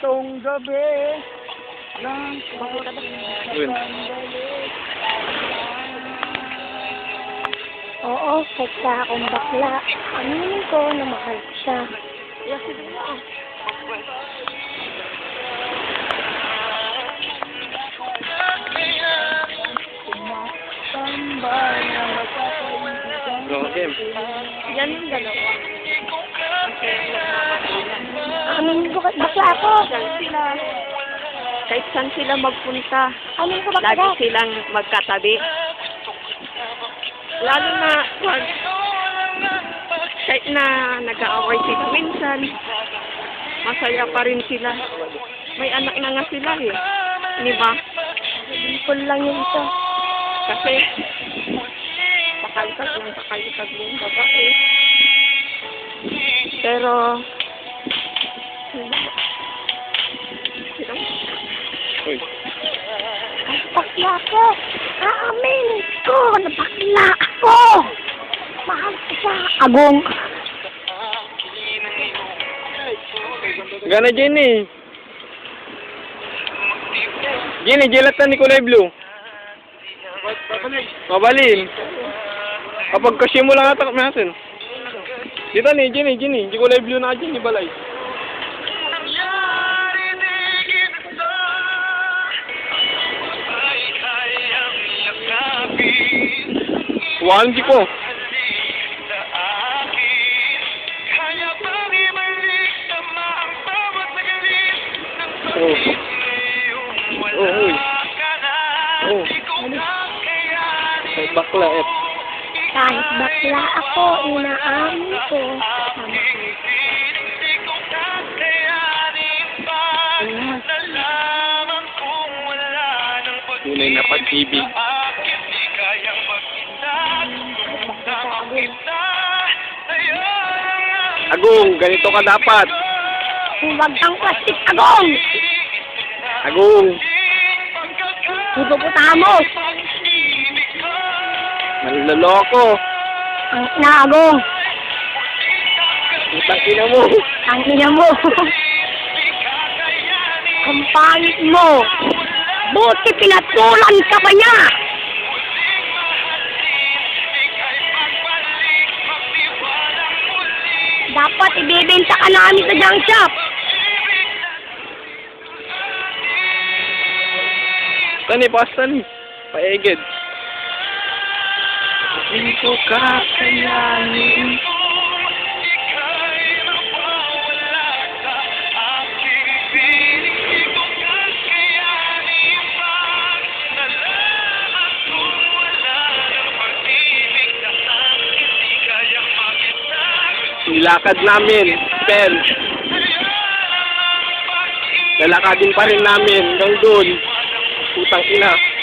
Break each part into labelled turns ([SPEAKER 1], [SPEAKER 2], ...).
[SPEAKER 1] itong gabi lang
[SPEAKER 2] Yun.
[SPEAKER 3] Oo, kahit akong bakla. Aminin ko na mahal ko siya.
[SPEAKER 1] Tambay na magkakaibigan.
[SPEAKER 2] Go, game.
[SPEAKER 3] Yan yung dalawa. Aminin ko kahit bakla ako.
[SPEAKER 4] Kahit saan sila magpunta,
[SPEAKER 3] Aminin ko bakla.
[SPEAKER 4] lagi silang magkatabi. Lalo na pag kahit na nag-aaway sila minsan, masaya pa rin sila. May anak na nga sila eh. Di ba?
[SPEAKER 3] Bingkol lang yun ito.
[SPEAKER 4] Kasi pakalkag yung babae. Pero
[SPEAKER 2] Uy.
[SPEAKER 3] Ay, bakla ako. Aaminin ko na bakla ako. Mahal ko siya. Agong.
[SPEAKER 2] Gana, Jenny. Jenny, jelatan ni kulay blue. Mabalin. Kapag kasi mo lang atak natin. Dito ni, Jenny. Di kulay blue na Jenny, balay. One di ko. Oh. Oh, uy. Oh. Ay, bakla, eh.
[SPEAKER 3] Kahit bakla ako, inaamin ko.
[SPEAKER 2] Tunay na pag-ibig. Agong, ganito ka dapat.
[SPEAKER 3] Huwag kang plastic, Agong!
[SPEAKER 2] Agong,
[SPEAKER 3] Hipopotamos!
[SPEAKER 2] manloloko.
[SPEAKER 3] Ang ina, Agong!
[SPEAKER 2] Putang ina mo.
[SPEAKER 3] Ang ina mo! Ang pangit mo! Buti pinatulan ka pa niya! Dapat ibibenta ka namin sa junk shop!
[SPEAKER 2] Tani, pastan. Paegid. Hindi ko kakayanin. Nilakad namin, pen. Lalakadin pa rin namin hanggang doon. Putang ina.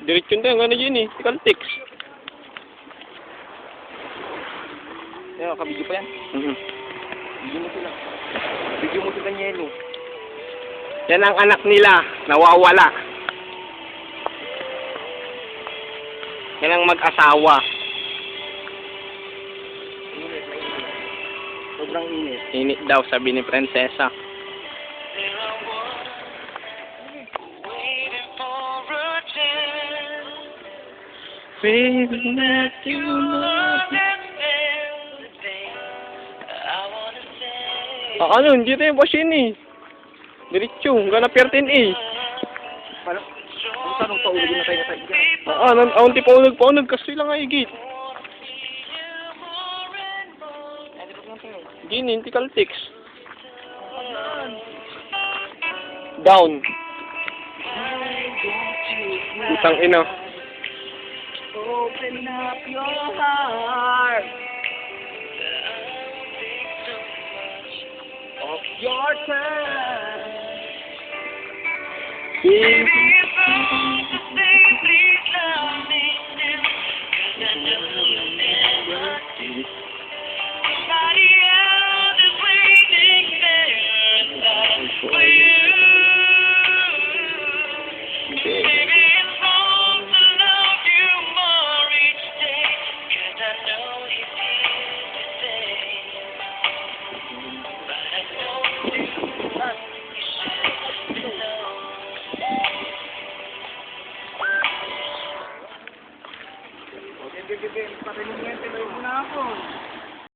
[SPEAKER 2] Diretso tayo, gano'n yun eh. Tikal tiks.
[SPEAKER 1] Yan, kabidyo pa yan. Bigyan mo sila. Bigyan mo sila yelo.
[SPEAKER 2] Yan ang anak nila, nawawala. Yan ang mag-asawa.
[SPEAKER 1] Sobrang init.
[SPEAKER 2] Init daw, sabi ni Prinsesa. Waving at you ano, hindi tayo basin eh. Diretso, gana pertin eh.
[SPEAKER 1] Paano? Kung saan ang paulog na tayo na tayo?
[SPEAKER 2] Aunti paunag kasi lang ay git. Gini, tikal tiks. Down. Isang ina.
[SPEAKER 1] Open up your heart.
[SPEAKER 2] Si